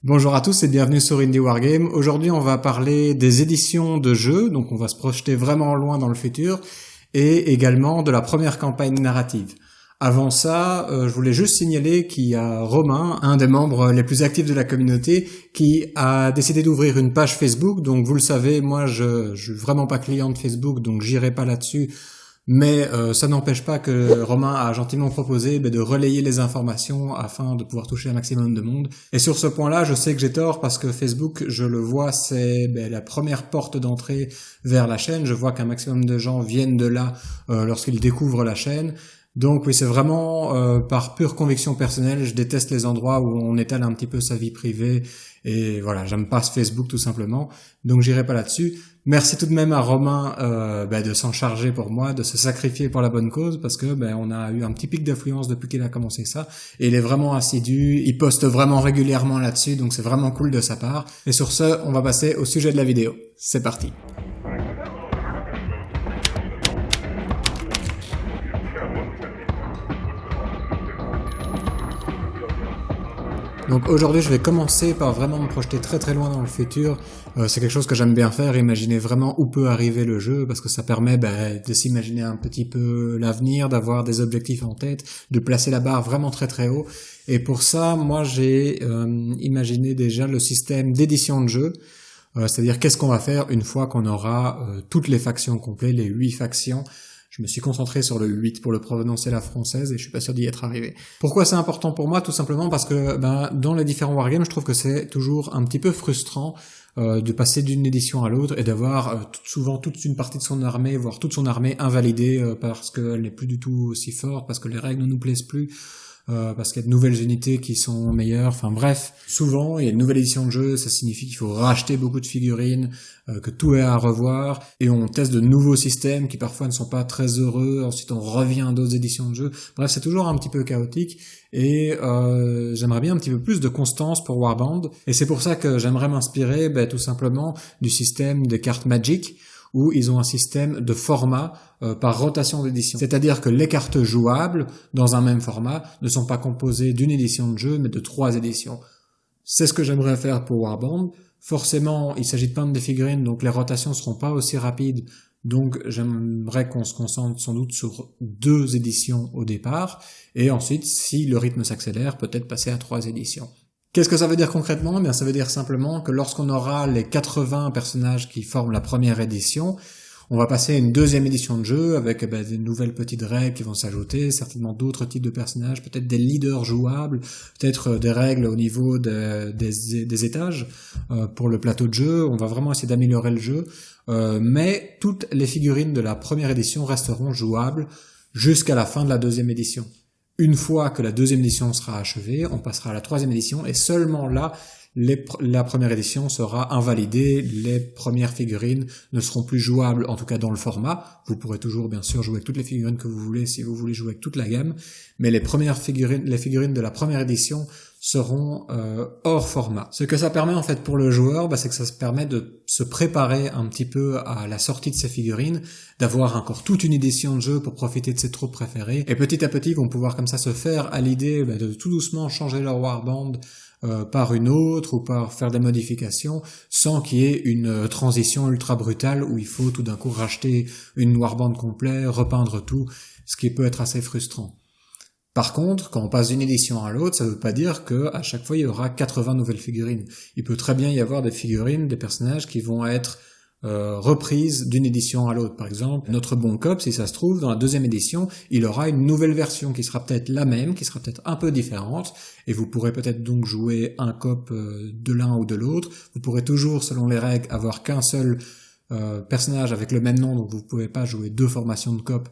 Bonjour à tous et bienvenue sur Indie Wargame. Aujourd'hui, on va parler des éditions de jeux, donc on va se projeter vraiment loin dans le futur, et également de la première campagne narrative. Avant ça, je voulais juste signaler qu'il y a Romain, un des membres les plus actifs de la communauté, qui a décidé d'ouvrir une page Facebook. Donc vous le savez, moi je suis vraiment pas client de Facebook, donc j'irai pas là-dessus. Mais ça n'empêche pas que Romain a gentiment proposé de relayer les informations afin de pouvoir toucher un maximum de monde. Et sur ce point-là, je sais que j'ai tort parce que Facebook, je le vois, c'est la première porte d'entrée vers la chaîne. Je vois qu'un maximum de gens viennent de là lorsqu'ils découvrent la chaîne. Donc oui, c'est vraiment par pure conviction personnelle, je déteste les endroits où on étale un petit peu sa vie privée et voilà, j'aime pas ce Facebook tout simplement, donc j'irai pas là-dessus. Merci tout de même à Romain de s'en charger pour moi, de se sacrifier pour la bonne cause parce que on a eu un petit pic d'affluence depuis qu'il a commencé ça et il est vraiment assidu, il poste vraiment régulièrement là-dessus, donc c'est vraiment cool de sa part. Et sur ce, on va passer au sujet de la vidéo. C'est parti. Donc aujourd'hui, je vais commencer par vraiment me projeter très très loin dans le futur. C'est quelque chose que j'aime bien faire, imaginer vraiment où peut arriver le jeu, parce que ça permet de s'imaginer un petit peu l'avenir, d'avoir des objectifs en tête, de placer la barre vraiment très très haut. Et pour ça, moi j'ai imaginé déjà le système d'édition de jeu, c'est-à-dire qu'est-ce qu'on va faire une fois qu'on aura toutes les factions complètes, les 8 factions. Je me suis concentré sur le 8 pour le prononcer à la française et je suis pas sûr d'y être arrivé. Pourquoi c'est important pour moi? Tout simplement parce que dans les différents wargames, je trouve que c'est toujours un petit peu frustrant de passer d'une édition à l'autre et d'avoir souvent toute une partie de son armée, voire toute son armée invalidée parce qu'elle n'est plus du tout aussi forte, parce que les règles ne nous plaisent plus. Parce qu'il y a de nouvelles unités qui sont meilleures, enfin bref, souvent il y a une nouvelle édition de jeu, ça signifie qu'il faut racheter beaucoup de figurines, que tout est à revoir, et on teste de nouveaux systèmes qui parfois ne sont pas très heureux, ensuite on revient à d'autres éditions de jeu, bref c'est toujours un petit peu chaotique, et j'aimerais bien un petit peu plus de constance pour Warband, et c'est pour ça que j'aimerais m'inspirer tout simplement du système des cartes Magic, où ils ont un système de format par rotation d'édition. C'est-à-dire que les cartes jouables, dans un même format, ne sont pas composées d'une édition de jeu, mais de 3 éditions. C'est ce que j'aimerais faire pour Warband. Forcément, il s'agit de peindre des figurines, donc les rotations ne seront pas aussi rapides. Donc j'aimerais qu'on se concentre sans doute sur 2 éditions au départ, et ensuite, si le rythme s'accélère, peut-être passer à 3 éditions. Qu'est-ce que ça veut dire concrètement? Ça veut dire simplement que lorsqu'on aura les 80 personnages qui forment la première édition, on va passer à une deuxième édition de jeu avec des nouvelles petites règles qui vont s'ajouter, certainement d'autres types de personnages, peut-être des leaders jouables, peut-être des règles au niveau des étages pour le plateau de jeu. On va vraiment essayer d'améliorer le jeu, mais toutes les figurines de la première édition resteront jouables jusqu'à la fin de la deuxième édition. Une fois que la deuxième édition sera achevée, on passera à la troisième édition et seulement là, la première édition sera invalidée, les premières figurines ne seront plus jouables, en tout cas dans le format. Vous pourrez toujours bien sûr jouer avec toutes les figurines que vous voulez si vous voulez jouer avec toute la gamme, mais les figurines de la première édition seront hors format. Ce que ça permet en fait pour le joueur, c'est que ça se permet de se préparer un petit peu à la sortie de ces figurines, d'avoir encore toute une édition de jeu pour profiter de ses troupes préférées, et petit à petit ils vont pouvoir comme ça se faire à l'idée de tout doucement changer leur warband par une autre ou par faire des modifications sans qu'il y ait une transition ultra brutale où il faut tout d'un coup racheter une warband complète, repeindre tout, ce qui peut être assez frustrant. Par contre, quand on passe d'une édition à l'autre, ça ne veut pas dire que à chaque fois il y aura 80 nouvelles figurines. Il peut très bien y avoir des figurines, des personnages qui vont être reprises d'une édition à l'autre. Par exemple, notre bon cop, si ça se trouve, dans la deuxième édition, il aura une nouvelle version qui sera peut-être la même, qui sera peut-être un peu différente, et vous pourrez peut-être donc jouer un cop de l'un ou de l'autre. Vous pourrez toujours, selon les règles, avoir qu'un seul personnage avec le même nom, donc vous ne pouvez pas jouer 2 formations de cop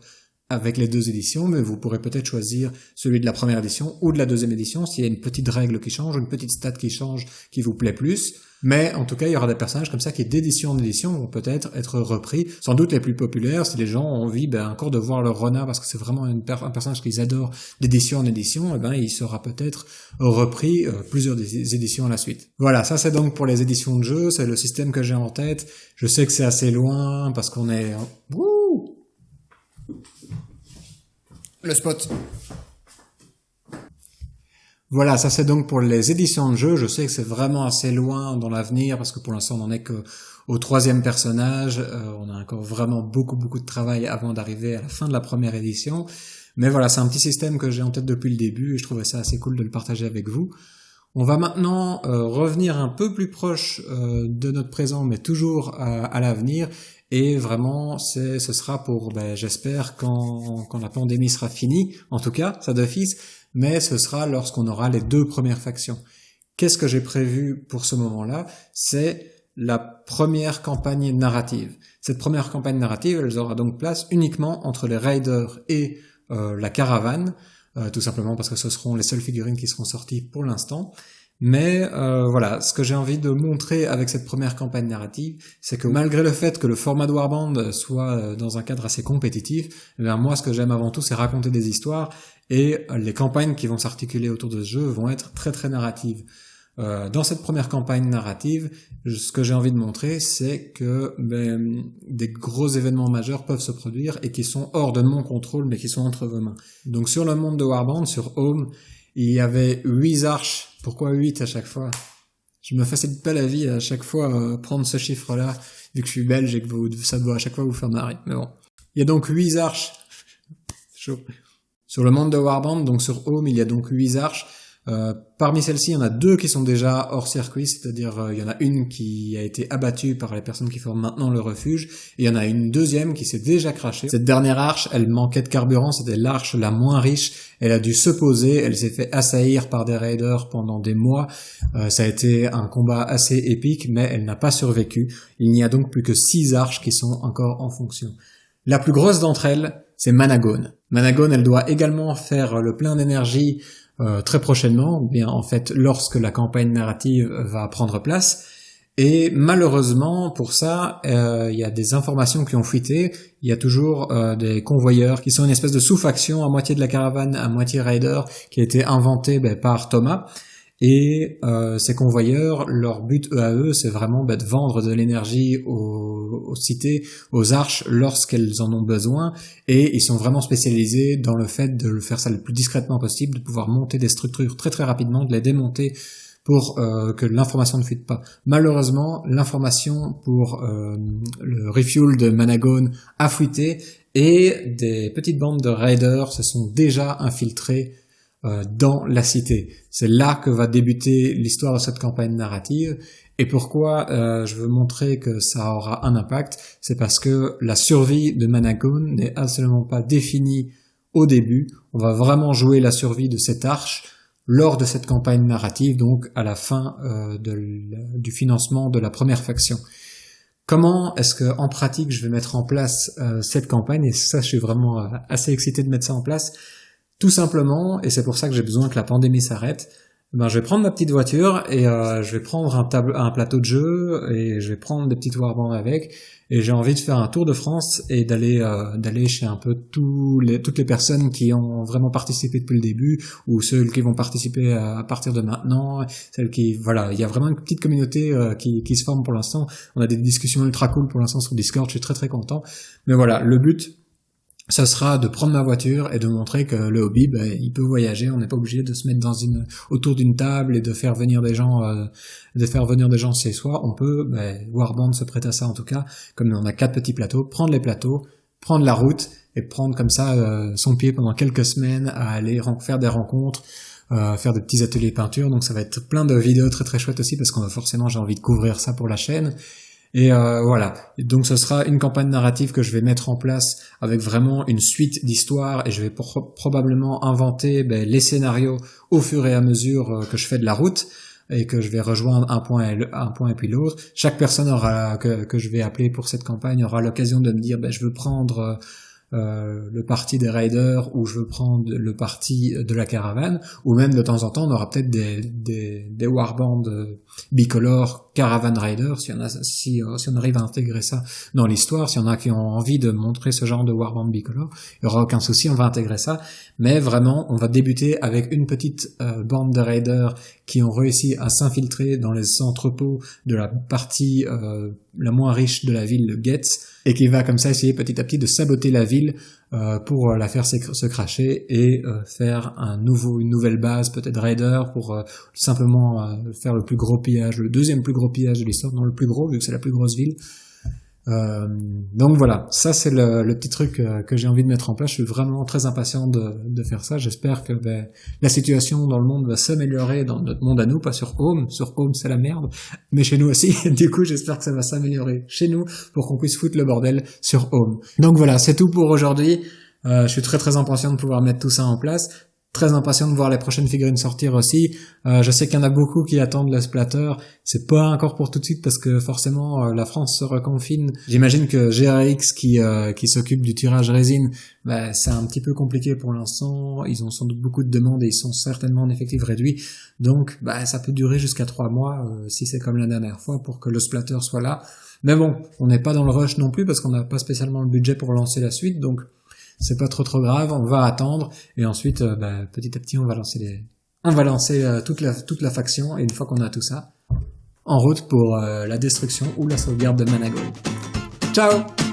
avec les 2 éditions, mais vous pourrez peut-être choisir celui de la première édition ou de la deuxième édition s'il y a une petite règle qui change, une petite stat qui change, qui vous plaît plus. Mais en tout cas, il y aura des personnages comme ça qui, d'édition en édition, vont peut-être être repris. Sans doute les plus populaires, si les gens ont envie encore de voir leur renard, parce que c'est vraiment un personnage qu'ils adorent d'édition en édition, il sera peut-être repris plusieurs éditions à la suite. Voilà, ça c'est donc pour les éditions de jeu, c'est le système que j'ai en tête. Je sais que c'est assez loin, parce qu'on est... Le spot. Voilà, ça c'est donc pour les éditions de jeux. Je sais que c'est vraiment assez loin dans l'avenir parce que pour l'instant on n'en est qu'au 3e personnage. On a encore vraiment beaucoup de travail avant d'arriver à la fin de la première édition. Mais voilà, c'est un petit système que j'ai en tête depuis le début et je trouvais ça assez cool de le partager avec vous. On va maintenant revenir un peu plus proche de notre présent, mais toujours à l'avenir. Et vraiment, ce sera pour, j'espère, quand la pandémie sera finie, en tout cas, ça d'office, mais ce sera lorsqu'on aura les 2 premières factions. Qu'est-ce que j'ai prévu pour ce moment-là? C'est la première campagne narrative. Cette première campagne narrative, elle aura donc place uniquement entre les raiders et la caravane, tout simplement parce que ce seront les seules figurines qui seront sorties pour l'instant. Mais voilà, ce que j'ai envie de montrer avec cette première campagne narrative, c'est que malgré le fait que le format de Warband soit dans un cadre assez compétitif, moi ce que j'aime avant tout c'est raconter des histoires et les campagnes qui vont s'articuler autour de ce jeu vont être très narratives. Dans cette première campagne narrative, ce que j'ai envie de montrer, c'est que des gros événements majeurs peuvent se produire et qui sont hors de mon contrôle, mais qui sont entre vos mains. Donc sur le monde de Warband, sur Home, il y avait 8 arches. Pourquoi 8 à chaque fois? Je me facilite pas la vie à chaque fois prendre ce chiffre-là, vu que je suis belge et que ça doit à chaque fois vous faire marrer. Mais bon. Il y a donc 8 arches. Chaud. Sur le monde de Warband, donc sur Home, il y a donc 8 arches. Parmi celles-ci, il y en a 2 qui sont déjà hors circuit, c'est-à-dire il y en a une qui a été abattue par les personnes qui forment maintenant le refuge, et il y en a une deuxième qui s'est déjà crashée. Cette dernière arche, elle manquait de carburant, c'était l'arche la moins riche, elle a dû se poser, elle s'est fait assaillir par des raiders pendant des mois, ça a été un combat assez épique, mais elle n'a pas survécu. Il n'y a donc plus que 6 arches qui sont encore en fonction. La plus grosse d'entre elles, c'est Managone. Managone, elle doit également faire le plein d'énergie très prochainement, bien en fait lorsque la campagne narrative va prendre place. Et malheureusement pour ça, il y a des informations qui ont fuité. Il y a toujours des convoyeurs qui sont une espèce de sous-faction à moitié de la caravane, à moitié raider, qui a été inventée par Thomas. Et ces convoyeurs, leur but à eux, c'est vraiment de vendre de l'énergie aux cités, aux arches, lorsqu'elles en ont besoin, et ils sont vraiment spécialisés dans le fait de le faire ça le plus discrètement possible, de pouvoir monter des structures très rapidement, de les démonter pour que l'information ne fuite pas. Malheureusement, l'information pour le refuel de Managone a fuité, et des petites bandes de raiders se sont déjà infiltrées dans la cité. C'est là que va débuter l'histoire de cette campagne narrative. Et pourquoi je veux montrer que ça aura un impact, c'est parce que la survie de Managone n'est absolument pas définie au début. On va vraiment jouer la survie de cette arche lors de cette campagne narrative, donc à la fin du financement de la première faction. Comment est-ce que en pratique je vais mettre en place cette campagne? Et ça, je suis vraiment assez excité de mettre ça en place. Tout simplement, et c'est pour ça que j'ai besoin que la pandémie s'arrête, je vais prendre ma petite voiture et je vais prendre un plateau de jeu et je vais prendre des petites warbands avec, et j'ai envie de faire un tour de France et d'aller chez un peu toutes les personnes qui ont vraiment participé depuis le début, ou ceux qui vont participer à partir de maintenant, celles qui, voilà, il y a vraiment une petite communauté qui se forme pour l'instant. On a des discussions ultra cool pour l'instant sur Discord, je suis très content. Mais voilà, le but, ça sera de prendre ma voiture et de montrer que le hobby, il peut voyager. On n'est pas obligé de se mettre autour d'une table et de faire venir des gens chez soi. On peut, Warband se prête à ça en tout cas. Comme on a 4 petits plateaux, prendre les plateaux, prendre la route et prendre comme ça son pied pendant quelques semaines à aller faire des rencontres, faire des petits ateliers peinture. Donc ça va être plein de vidéos très chouettes aussi, parce qu'on forcément j'ai envie de couvrir ça pour la chaîne. Et voilà, donc ce sera une campagne narrative que je vais mettre en place avec vraiment une suite d'histoires, et je vais probablement inventer les scénarios au fur et à mesure que je fais de la route et que je vais rejoindre un point et puis l'autre. Chaque personne que je vais appeler pour cette campagne aura l'occasion de me dire je veux prendre le parti des raiders, ou je veux prendre le parti de la caravane, ou même de temps en temps on aura peut-être des warbands bicolores Caravan Rider, si on arrive à intégrer ça dans l'histoire. Si y en a qui ont envie de montrer ce genre de warband bicolore, il n'y aura aucun souci, on va intégrer ça. Mais vraiment, on va débuter avec une petite bande de raiders qui ont réussi à s'infiltrer dans les entrepôts de la partie la moins riche de la ville, le Getz, et qui va comme ça essayer petit à petit de saboter la ville ville pour la faire se cracher et faire une nouvelle base, peut-être Raider, pour simplement faire le plus gros pillage, le deuxième plus gros pillage de l'histoire, non le plus gros vu que c'est la plus grosse ville. Donc voilà, ça c'est le petit truc que j'ai envie de mettre en place. Je suis vraiment très impatient de faire ça. J'espère que la situation dans le monde va s'améliorer dans notre monde à nous, pas sur Home. Sur Home c'est la merde, mais chez nous aussi. Du coup j'espère que ça va s'améliorer chez nous pour qu'on puisse foutre le bordel sur Home. Donc voilà, c'est tout pour aujourd'hui. Je suis très très impatient de pouvoir mettre tout ça en place. Très impatient de voir les prochaines figurines sortir aussi. Je sais qu'il y en a beaucoup qui attendent le splatter. C'est pas encore pour tout de suite parce que forcément la France se reconfine. J'imagine que GRX qui s'occupe du tirage résine, c'est un petit peu compliqué pour l'instant. Ils ont sans doute beaucoup de demandes et ils sont certainement en effectif réduit. Donc ça peut durer jusqu'à 3 mois si c'est comme la dernière fois pour que le splatter soit là. Mais bon, on n'est pas dans le rush non plus parce qu'on n'a pas spécialement le budget pour lancer la suite. Donc c'est pas trop grave, on va attendre et ensuite petit à petit on va lancer toute la faction et une fois qu'on a tout ça en route pour la destruction ou la sauvegarde de Mana Gold. Ciao.